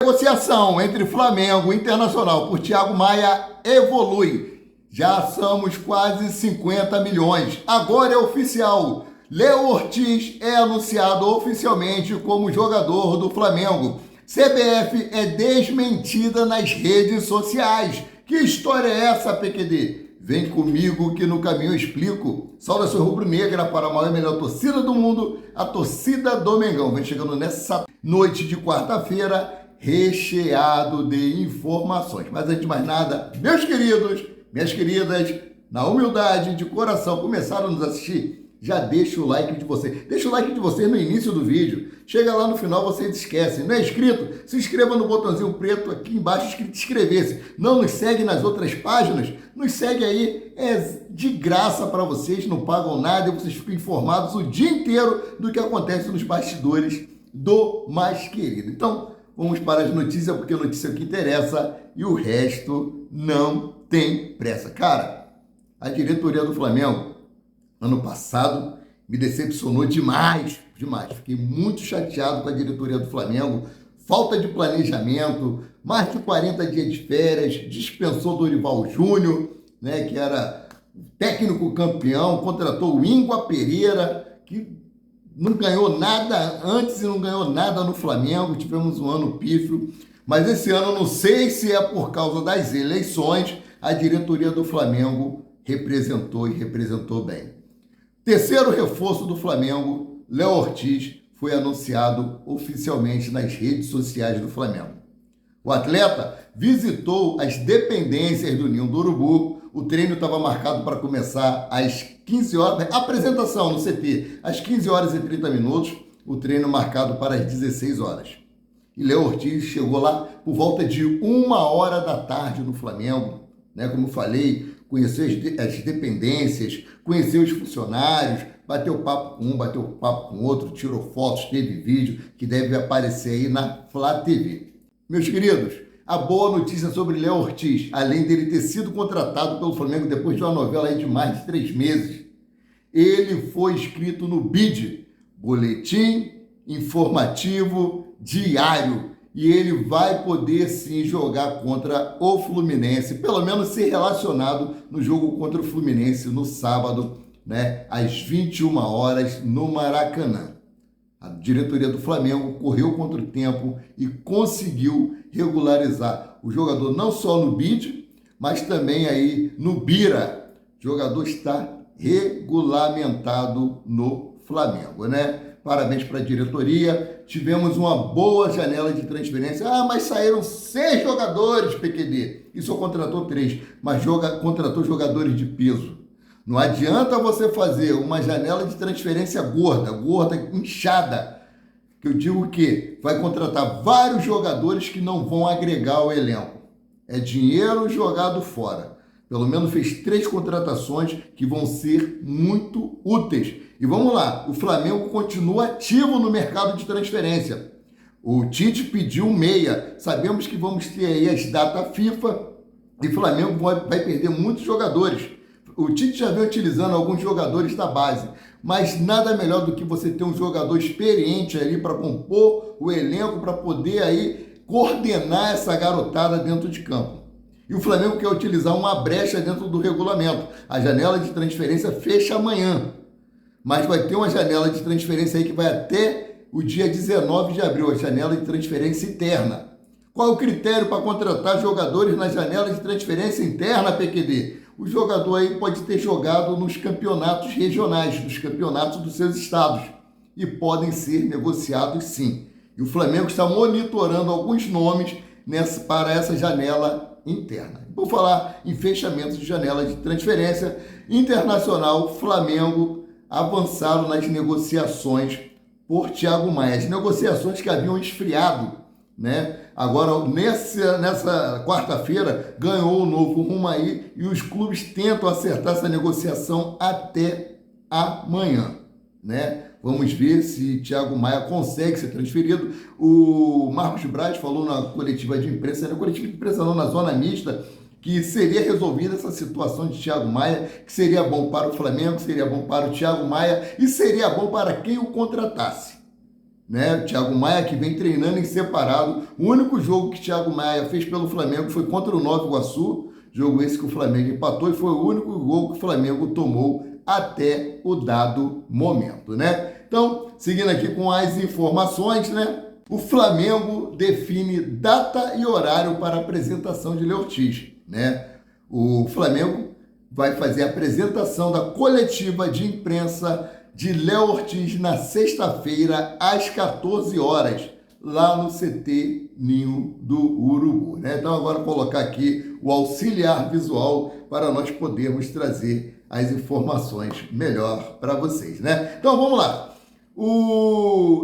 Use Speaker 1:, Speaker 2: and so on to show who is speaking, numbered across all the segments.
Speaker 1: Negociação entre Flamengo e Internacional por Thiago Maia evolui. Já somos quase 50 milhões. Agora é oficial. Léo Ortiz é anunciado oficialmente como jogador do Flamengo. CBF é desmentida nas redes sociais. Que história é essa, PQD? Vem comigo que no caminho eu explico. Saudações rubro-negra para a maior e melhor torcida do mundo, a torcida do Mengão. Vem chegando nessa noite de quarta-feira, recheado de informações. Mas antes de mais nada, meus queridos, minhas queridas, na humildade de coração, começaram a nos assistir? Já deixa o like de vocês. Deixa o like de vocês no início do vídeo. Chega lá no final, vocês esquecem. Não é inscrito? Se inscreva no botãozinho preto aqui embaixo escrito inscrever-se. Não nos segue nas outras páginas? Nos segue aí. É de graça para vocês, não pagam nada e vocês ficam informados o dia inteiro do que acontece nos bastidores do mais querido. Então, vamos para as notícias, porque a notícia é o que interessa e o resto não tem pressa. Cara, a diretoria do Flamengo ano passado me decepcionou demais. Fiquei muito chateado com a diretoria do Flamengo. Falta de planejamento, mais de 40 dias de férias, dispensou Dorival Júnior, né, que era técnico campeão, contratou o Íngua Pereira, que não ganhou nada antes e não ganhou nada no Flamengo. Tivemos um ano pífio, mas esse ano não sei se é por causa das eleições, a diretoria do Flamengo representou bem. Terceiro reforço do Flamengo, Léo Ortiz, foi anunciado oficialmente nas redes sociais do Flamengo. O atleta visitou as dependências do Ninho do Urubu. O treino estava marcado para começar às 15 horas, apresentação no CT, às 15 horas e 30 minutos, o treino marcado para as 16 horas. E Léo Ortiz chegou lá por volta de 1h da tarde no Flamengo, né? Como eu falei, conheceu as dependências, conheceu os funcionários, bateu papo com um, bateu papo com outro, tirou fotos, teve vídeo que deve aparecer aí na Flá TV. Meus queridos, a boa notícia sobre Léo Ortiz, além dele ter sido contratado pelo Flamengo depois de uma novela aí de mais de 3 meses, ele foi inscrito no BID, Boletim Informativo Diário, e ele vai poder sim jogar contra o Fluminense, pelo menos ser relacionado no jogo contra o Fluminense no sábado, né, às 21 horas no Maracanã. A diretoria do Flamengo correu contra o tempo e conseguiu regularizar o jogador não só no BID, mas também aí no BIRA. O jogador está regulamentado no Flamengo, né? Parabéns para a diretoria. Tivemos uma boa janela de transferência. Ah, mas saíram 6 jogadores, PQD. E só contratou 3, mas contratou jogadores de peso. Não adianta você fazer uma janela de transferência gorda, inchada. Que eu digo que vai contratar vários jogadores que não vão agregar ao elenco. É dinheiro jogado fora. Pelo menos fez 3 contratações que vão ser muito úteis. E vamos lá, o Flamengo continua ativo no mercado de transferência. O Tite pediu um meia. Sabemos que vamos ter aí as datas FIFA e o Flamengo vai perder muitos jogadores. O Tite já vem utilizando alguns jogadores da base, mas nada melhor do que você ter um jogador experiente ali para compor o elenco, para poder aí coordenar essa garotada dentro de campo. E o Flamengo quer utilizar uma brecha dentro do regulamento. A janela de transferência fecha amanhã, mas vai ter uma janela de transferência aí que vai até o dia 19 de abril, a janela de transferência interna. Qual é o critério para contratar jogadores na janela de transferência interna, PQD? O jogador aí pode ter jogado nos campeonatos regionais, nos campeonatos dos seus estados, e podem ser negociados sim. E o Flamengo está monitorando alguns nomes para essa janela interna. Por falar em fechamento de janela de transferência internacional, Flamengo avançaram nas negociações por Thiago Maia. As negociações que haviam esfriado, né? Agora, nessa quarta-feira, ganhou o novo rumo aí e os clubes tentam acertar essa negociação até amanhã, né? Vamos ver se Thiago Maia consegue ser transferido. O Marcos Braz falou na coletiva de imprensa, na zona mista, que seria resolvida essa situação de Thiago Maia, que seria bom para o Flamengo, seria bom para o Thiago Maia e seria bom para quem o contratasse. né? O Thiago Maia que vem treinando em separado. O único jogo que o Thiago Maia fez pelo Flamengo foi contra o Nova Iguaçu, jogo esse que o Flamengo empatou, e foi o único gol que o Flamengo tomou até o dado momento, né? Então, seguindo aqui com as informações, né? O Flamengo define data e horário para a apresentação de Léo Ortiz, né? O Flamengo vai fazer a apresentação da coletiva de imprensa de Léo Ortiz na sexta-feira, às 14 horas, lá no CT Ninho do Urubu, né? Então agora vou colocar aqui o auxiliar visual para nós podermos trazer as informações melhor para vocês, né? Então vamos lá.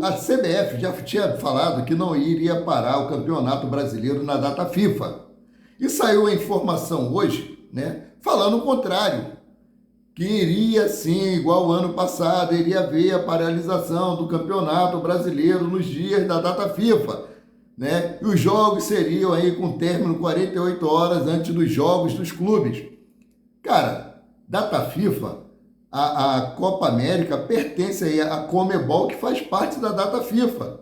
Speaker 1: A CBF já tinha falado que não iria parar o Campeonato Brasileiro na data FIFA. E saiu a informação hoje, né, falando o contrário, que iria sim, igual o ano passado, iria haver a paralisação do Campeonato Brasileiro nos dias da data FIFA, né? E os jogos seriam aí com término 48 horas antes dos jogos dos clubes. Cara, data FIFA, a Copa América pertence aí à Conmebol, que faz parte da data FIFA.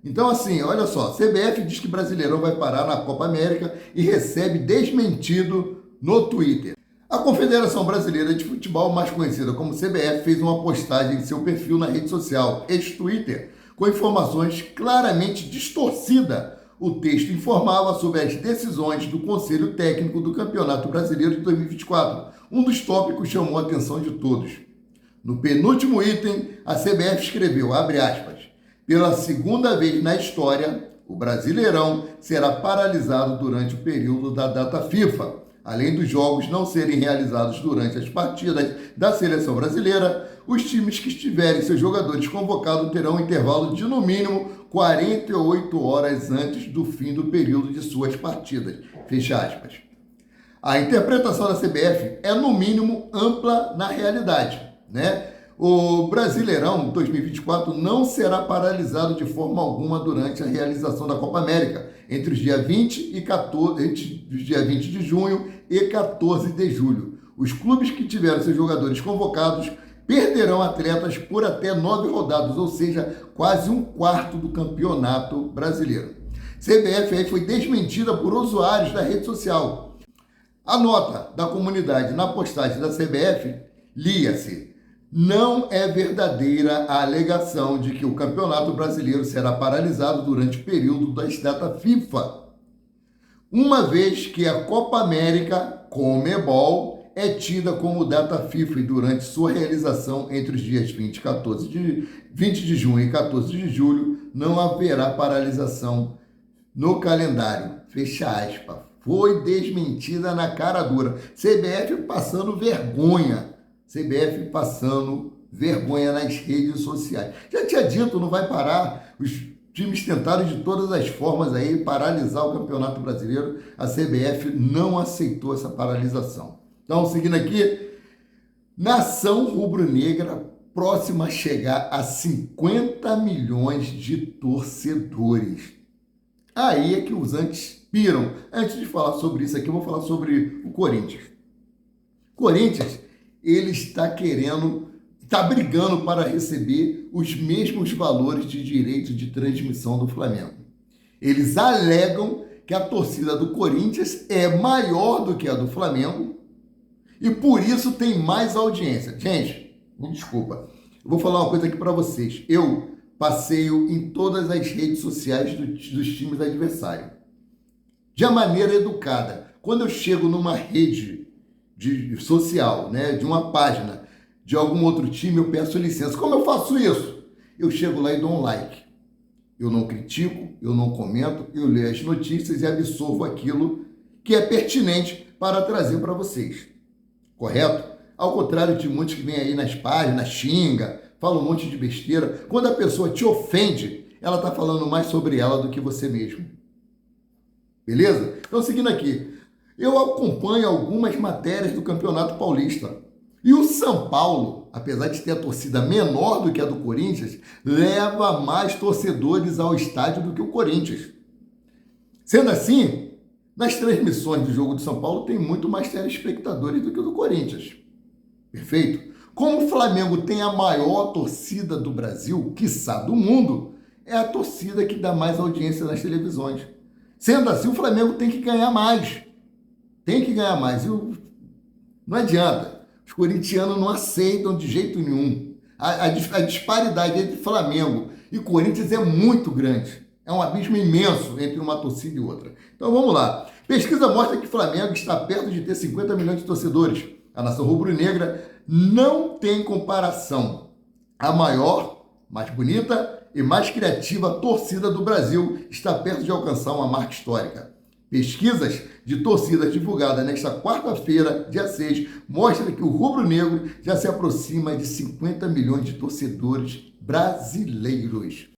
Speaker 1: Então, assim, olha só, CBF diz que Brasileirão vai parar na Copa América e recebe desmentido no Twitter. A Confederação Brasileira de Futebol, mais conhecida como CBF, fez uma postagem em seu perfil na rede social, ex-Twitter, com informações claramente distorcidas. O texto informava sobre as decisões do Conselho Técnico do Campeonato Brasileiro de 2024. Um dos tópicos chamou a atenção de todos. No penúltimo item, a CBF escreveu, abre aspas, pela segunda vez na história, o Brasileirão será paralisado durante o período da data FIFA. Além dos jogos não serem realizados durante as partidas da seleção brasileira, os times que tiverem seus jogadores convocados terão um intervalo de, no mínimo, 48 horas antes do fim do período de suas partidas. Fecha aspas. A interpretação da CBF é, no mínimo, ampla na realidade, né? O Brasileirão 2024 não será paralisado de forma alguma durante a realização da Copa América, entre os dias 20 de junho e 14 de julho. Os clubes que tiveram seus jogadores convocados perderão atletas por até 9 rodadas, ou seja, quase um quarto do campeonato brasileiro. CBF aí foi desmentida por usuários da rede social. A nota da comunidade na postagem da CBF lia-se: não é verdadeira a alegação de que o Campeonato Brasileiro será paralisado durante o período da data FIFA, uma vez que a Copa América, Conmebol, é tida como data FIFA e durante sua realização entre os dias 20 de junho e 14 de julho não haverá paralisação no calendário. Fecha aspas. Foi desmentida na cara dura. CBF passando vergonha. CBF passando vergonha nas redes sociais. Já tinha dito, não vai parar. Os times tentaram de todas as formas aí paralisar o Campeonato Brasileiro. A CBF não aceitou essa paralisação. Então, seguindo aqui, nação rubro-negra próxima a chegar a 50 milhões de torcedores. Aí é que os antes piram. Antes de falar sobre isso aqui, eu vou falar sobre o Corinthians. Corinthians, ele está brigando para receber os mesmos valores de direito de transmissão do Flamengo. Eles alegam que a torcida do Corinthians é maior do que a do Flamengo e por isso tem mais audiência. Gente, me desculpa, eu vou falar uma coisa aqui para vocês. Eu passeio em todas as redes sociais dos times adversários, de maneira educada. Quando eu chego numa rede social, né, de uma página de algum outro time, eu peço licença. Como eu faço isso? Eu chego lá e dou um like. Eu não critico, eu não comento, eu leio as notícias e absorvo aquilo que é pertinente para trazer para vocês. Correto? Ao contrário de muitos que vêm aí nas páginas, xinga, fala um monte de besteira. Quando a pessoa te ofende, ela está falando mais sobre ela do que você mesmo. Beleza? Então, seguindo aqui. Eu acompanho algumas matérias do Campeonato Paulista. E o São Paulo, apesar de ter a torcida menor do que a do Corinthians, leva mais torcedores ao estádio do que o Corinthians. Sendo assim, nas transmissões do jogo de São Paulo tem muito mais telespectadores do que o do Corinthians. Perfeito? Como o Flamengo tem a maior torcida do Brasil, quiçá do mundo, é a torcida que dá mais audiência nas televisões. Sendo assim, o Flamengo tem que ganhar mais. Tem que ganhar mais. Não adianta. Os corintianos não aceitam de jeito nenhum. A disparidade entre Flamengo e Corinthians é muito grande. É um abismo imenso entre uma torcida e outra. Então vamos lá. Pesquisa mostra que o Flamengo está perto de ter 50 milhões de torcedores. A nação rubro-negra não tem comparação. A maior, mais bonita e mais criativa torcida do Brasil está perto de alcançar uma marca histórica. Pesquisas de torcidas divulgadas nesta quarta-feira, dia 6, mostram que o rubro-negro já se aproxima de 50 milhões de torcedores brasileiros.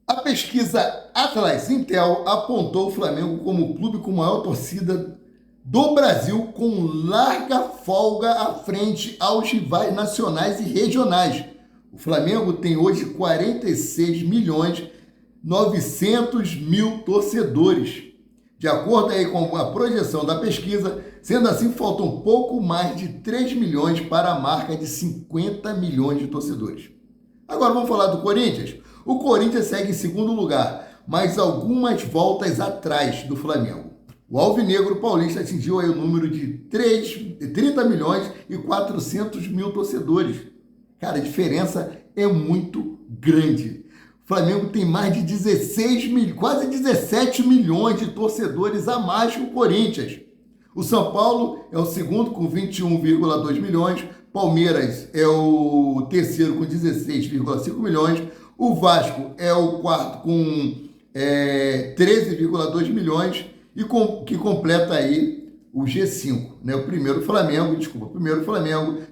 Speaker 1: A pesquisa Atlas Intel apontou o Flamengo como o clube com maior torcida do Brasil, com larga folga à frente aos rivais nacionais e regionais. O Flamengo tem hoje 46 milhões 900 mil torcedores. De acordo aí com a projeção da pesquisa, sendo assim, faltam pouco mais de 3 milhões para a marca de 50 milhões de torcedores. Agora vamos falar do Corinthians. O Corinthians segue em segundo lugar, mas algumas voltas atrás do Flamengo. O Alvinegro Paulista atingiu aí o número de 30 milhões e 400 mil torcedores. Cara, a diferença é muito grande. O Flamengo tem mais de 16 mil, quase 17 milhões de torcedores a mais que o Corinthians. O São Paulo é o segundo com 21,2 milhões, Palmeiras é o terceiro com 16,5 milhões, o Vasco é o quarto com 13,2 milhões e que completa aí o G5, né? O primeiro Flamengo,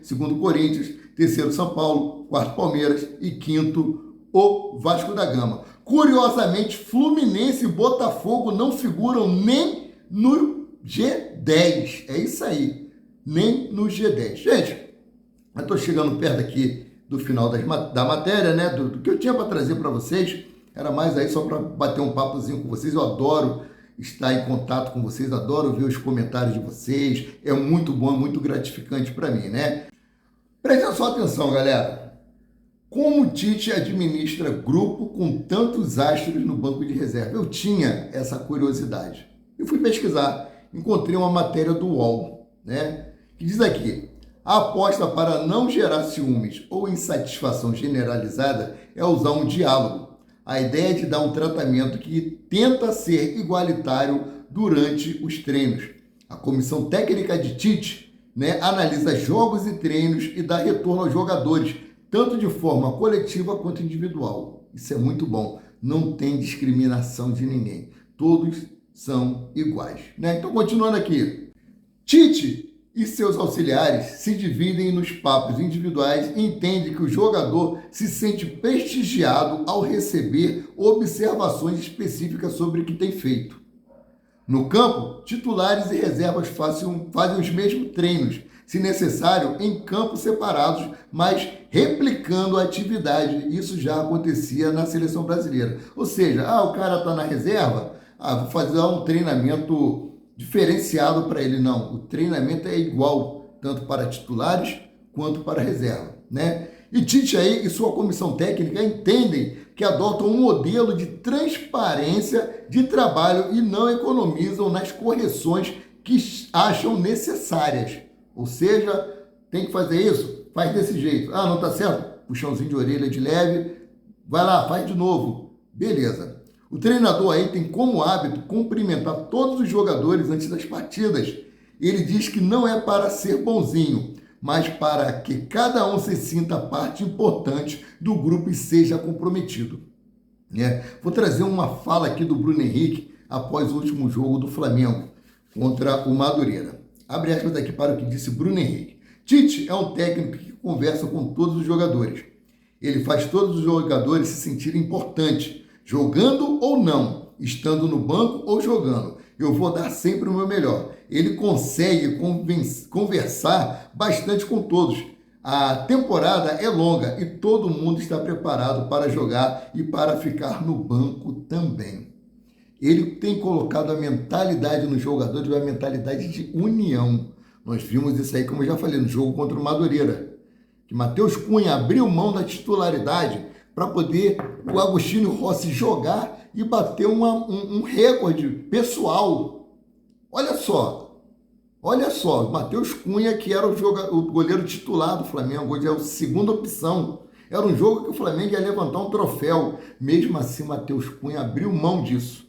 Speaker 1: segundo Corinthians, terceiro São Paulo, quarto Palmeiras e quinto o Vasco da Gama. Curiosamente, Fluminense e Botafogo não figuram nem no G10. É isso aí, nem no G10. Gente, eu estou chegando perto aqui do final da matéria, né? Do que eu tinha para trazer para vocês. Era mais aí só para bater um papozinho com vocês. Eu adoro estar em contato com vocês, adoro ver os comentários de vocês. É muito bom, é muito gratificante para mim, né? Presta só atenção, galera. Como o Tite administra grupo com tantos astros no banco de reserva? Eu tinha essa curiosidade. Eu fui pesquisar, encontrei uma matéria do UOL, né? Que diz aqui: a aposta para não gerar ciúmes ou insatisfação generalizada é usar um diálogo. A ideia é de dar um tratamento que tenta ser igualitário durante os treinos. A comissão técnica de Tite, né, analisa jogos e treinos e dá retorno aos jogadores, tanto de forma coletiva quanto individual. Isso é muito bom. Não tem discriminação de ninguém. Todos são iguais, né? Então, continuando aqui. Tite e seus auxiliares se dividem nos papos individuais e entendem que o jogador se sente prestigiado ao receber observações específicas sobre o que tem feito. No campo, titulares e reservas fazem os mesmos treinos, se necessário, em campos separados, mas replicando a atividade. Isso já acontecia na seleção brasileira. Ou seja, o cara está na reserva, vou fazer um treinamento diferenciado para ele. Não, o treinamento é igual, tanto para titulares quanto para reserva, né? E Tite aí e sua comissão técnica entendem que adotam um modelo de transparência de trabalho e não economizam nas correções que acham necessárias. Ou seja, tem que fazer isso? Faz desse jeito. Não tá certo? Puxãozinho de orelha de leve. Vai lá, faz de novo. Beleza. O treinador aí tem como hábito cumprimentar todos os jogadores antes das partidas. Ele diz que não é para ser bonzinho, mas para que cada um se sinta parte importante do grupo e seja comprometido. Vou trazer uma fala aqui do Bruno Henrique após o último jogo do Flamengo contra o Madureira. Abre aspas aqui para o que disse Bruno Henrique. Tite é um técnico que conversa com todos os jogadores. Ele faz todos os jogadores se sentirem importantes, jogando ou não, estando no banco ou jogando. Eu vou dar sempre o meu melhor. Ele consegue conversar bastante com todos. A temporada é longa e todo mundo está preparado para jogar e para ficar no banco também. Ele tem colocado a mentalidade nos jogadores, uma mentalidade de união. Nós vimos isso aí, como eu já falei, no jogo contra o Madureira. Que Matheus Cunha abriu mão da titularidade para poder o Agostinho Rossi jogar e bater um recorde pessoal. Olha só, Matheus Cunha, que era o goleiro titular do Flamengo, hoje é a segunda opção. Era um jogo que o Flamengo ia levantar um troféu. Mesmo assim, Matheus Cunha abriu mão disso.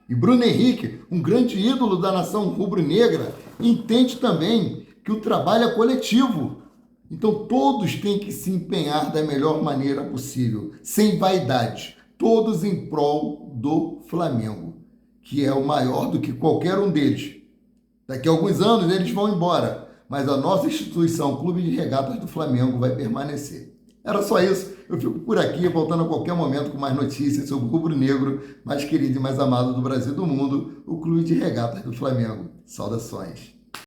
Speaker 1: E Bruno Henrique, um grande ídolo da nação rubro-negra, entende também que o trabalho é coletivo. Então todos têm que se empenhar da melhor maneira possível, sem vaidade, todos em prol do Flamengo, que é o maior do que qualquer um deles. Daqui a alguns anos eles vão embora, mas a nossa instituição, Clube de Regatas do Flamengo, vai permanecer. Era só isso. Eu fico por aqui, voltando a qualquer momento com mais notícias sobre o rubro-negro mais querido e mais amado do Brasil e do mundo, o Clube de Regatas do Flamengo. Saudações.